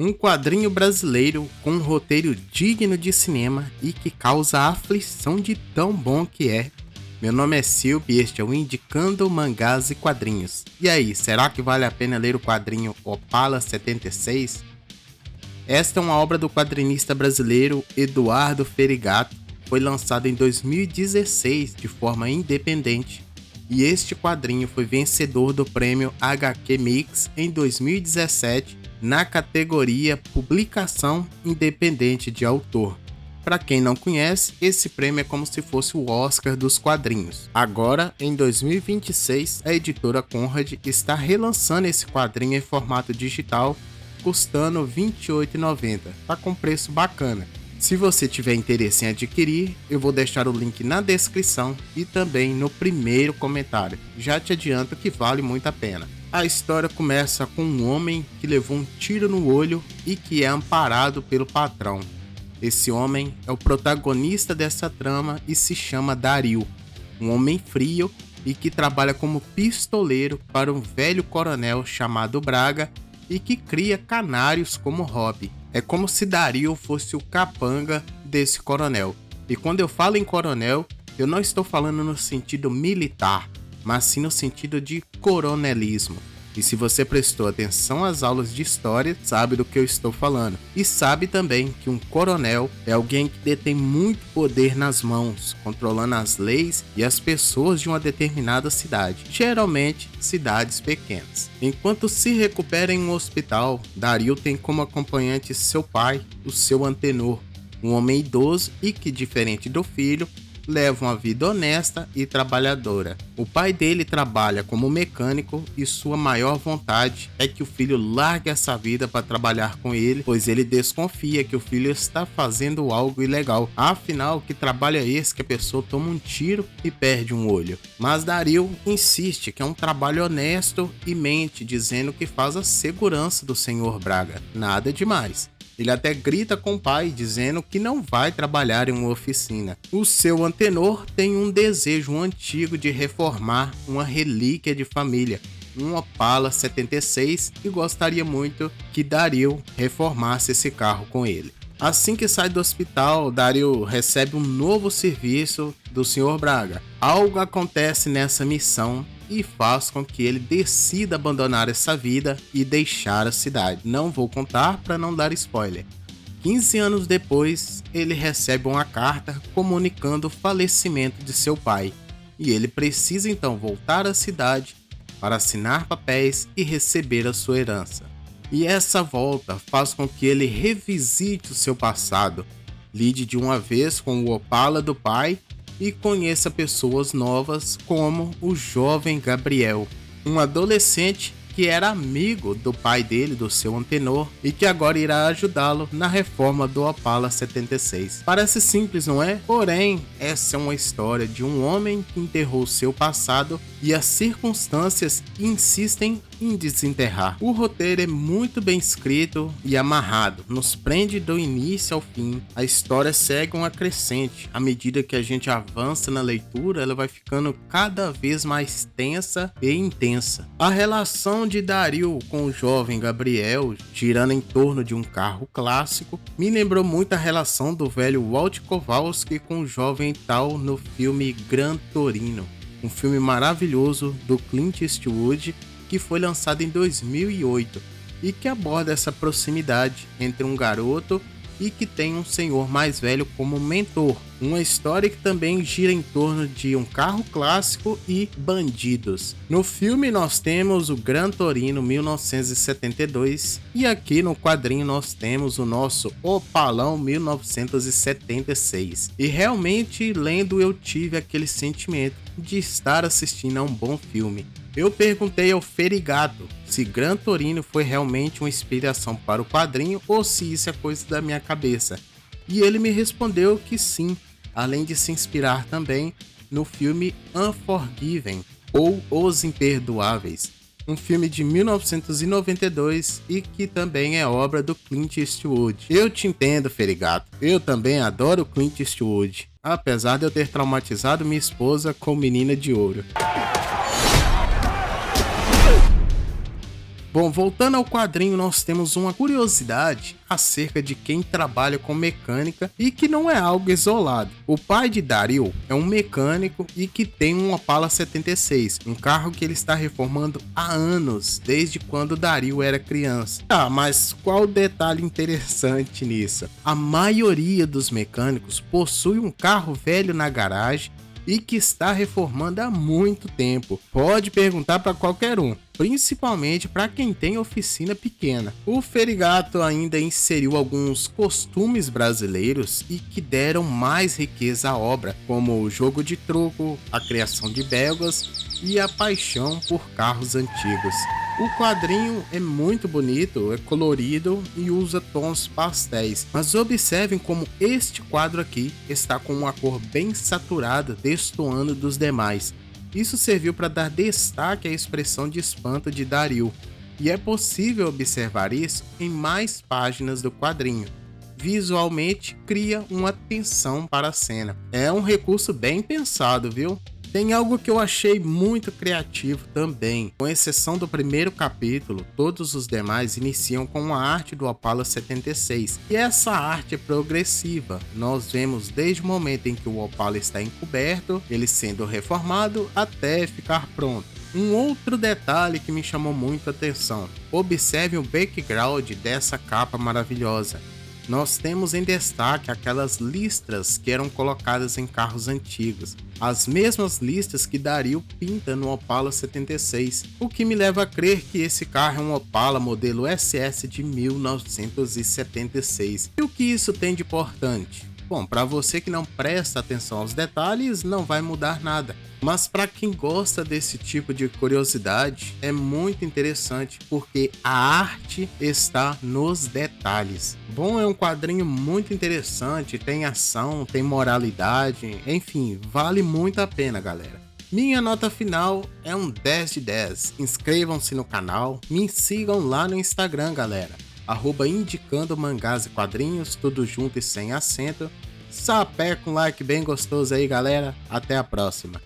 Um quadrinho brasileiro com um roteiro digno de cinema e que causa aflição de tão bom que é. Meu nome é Silvio e este é o Indicando Mangás e Quadrinhos. E aí, será que vale a pena ler o quadrinho Opala 76? Esta é uma obra do quadrinista brasileiro Eduardo Ferigato. Foi lançado em 2016 de forma independente. E este quadrinho foi vencedor do prêmio HQ Mix em 2017 na categoria Publicação Independente de Autor. Para quem não conhece, esse prêmio é como se fosse o Oscar dos quadrinhos. Agora, em 2026, a editora Conrad está relançando esse quadrinho em formato digital, custando R$ 28,90. Tá com preço bacana. Se você tiver interesse em adquirir, eu vou deixar o link na descrição e também no primeiro comentário. Já te adianto que vale muito a pena. A história começa com um homem que levou um tiro no olho e que é amparado pelo patrão. Esse homem é o protagonista dessa trama e se chama Dario, um homem frio e que trabalha como pistoleiro para um velho coronel chamado Braga e que cria canários como hobby. É como se Dario fosse o capanga desse coronel. E quando eu falo em coronel, eu não estou falando no sentido militar, mas sim no sentido de coronelismo. E se você prestou atenção às aulas de história, sabe do que eu estou falando. E sabe também que um coronel é alguém que detém muito poder nas mãos, controlando as leis e as pessoas de uma determinada cidade, geralmente cidades pequenas. Enquanto se recupera em um hospital, Dario tem como acompanhante seu pai, o seu Antenor, um homem idoso e que, diferente do filho, leva uma vida honesta e trabalhadora. O pai dele trabalha como mecânico e sua maior vontade é que o filho largue essa vida para trabalhar com ele, pois ele desconfia que o filho está fazendo algo ilegal. Afinal, que trabalho é esse que a pessoa toma um tiro e perde um olho? Mas Dario insiste que é um trabalho honesto e mente, dizendo que faz a segurança do Sr. Braga. Nada demais. Ele até grita com o pai, dizendo que não vai trabalhar em uma oficina. O seu Antenor tem um desejo antigo de reformar uma relíquia de família, um Opala 76, e gostaria muito que Dario reformasse esse carro com ele. Assim que sai do hospital, Dario recebe um novo serviço do Sr. Braga. Algo acontece nessa missão e faz com que ele decida abandonar essa vida e deixar a cidade. Não vou contar para não dar spoiler. 15 anos depois, ele recebe uma carta comunicando o falecimento de seu pai, e ele precisa então voltar à cidade para assinar papéis e receber a sua herança. E essa volta faz com que ele revisite o seu passado, lide de uma vez com o Opala do pai e conheça pessoas novas como o jovem Gabriel, um adolescente que era amigo do pai dele, do seu Antenor, e que agora irá ajudá-lo na reforma do Opala 76. Parece simples, não é? Porém, essa é uma história de um homem que enterrou seu passado e as circunstâncias insistem em desenterrar. O roteiro é muito bem escrito e amarrado, nos prende do início ao fim. A história segue uma crescente. À medida que a gente avança na leitura, ela vai ficando cada vez mais tensa e intensa. A relação de Dario com o jovem Gabriel, girando em torno de um carro clássico, me lembrou muito a relação do velho Walt Kowalski com o jovem Tal no filme Gran Torino, um filme maravilhoso do Clint Eastwood que foi lançado em 2008 e que aborda essa proximidade entre um garoto e que tem um senhor mais velho como mentor. Uma história que também gira em torno de um carro clássico e bandidos. No filme nós temos o Gran Torino 1972 e aqui no quadrinho nós temos o nosso Opalão 1976. E realmente, lendo, eu tive aquele sentimento de estar assistindo a um bom filme. Eu perguntei ao Ferigato se Gran Torino foi realmente uma inspiração para o quadrinho ou se isso é coisa da minha cabeça. E ele me respondeu que sim, além de se inspirar também no filme Unforgiven, ou Os Imperdoáveis, um filme de 1992 e que também é obra do Clint Eastwood. Eu te entendo, Ferigato, eu também adoro Clint Eastwood, apesar de eu ter traumatizado minha esposa com Menina de Ouro. Bom, voltando ao quadrinho, nós temos uma curiosidade acerca de quem trabalha com mecânica e que não é algo isolado. O pai de Daryl é um mecânico e que tem um Opala 76, um carro que ele está reformando há anos, desde quando Daryl era criança. Mas qual o detalhe interessante nisso? A maioria dos mecânicos possui um carro velho na garagem e que está reformando há muito tempo. Pode perguntar para qualquer um, principalmente para quem tem oficina pequena. O Ferigato ainda inseriu alguns costumes brasileiros e que deram mais riqueza à obra, como o jogo de truco, a criação de belgas e a paixão por carros antigos. O quadrinho é muito bonito, é colorido e usa tons pastéis, mas observem como este quadro aqui está com uma cor bem saturada, destoando dos demais. Isso serviu para dar destaque à expressão de espanto de Daryl, e é possível observar isso em mais páginas do quadrinho. Visualmente, cria uma tensão para a cena. É um recurso bem pensado, viu? Tem algo que eu achei muito criativo também. Com exceção do primeiro capítulo, todos os demais iniciam com a arte do Opala 76. E essa arte é progressiva. Nós vemos desde o momento em que o Opala está encoberto, ele sendo reformado, até ficar pronto. Um outro detalhe que me chamou muito a atenção. Observe o background dessa capa maravilhosa. Nós temos em destaque aquelas listras que eram colocadas em carros antigos, as mesmas listras que Daryl pinta no Opala 76, o que me leva a crer que esse carro é um Opala modelo SS de 1976. E o que isso tem de importante? Bom, para você que não presta atenção aos detalhes, não vai mudar nada. Mas para quem gosta desse tipo de curiosidade, é muito interessante porque a arte está nos detalhes. Bom, é um quadrinho muito interessante, tem ação, tem moralidade, enfim, vale muito a pena, galera. Minha nota final é um 10 de 10. Inscrevam-se no canal, me sigam lá no Instagram, galera. @indicando mangás e quadrinhos, tudo junto e sem acento. Sapé com like bem gostoso aí, galera. Até a próxima.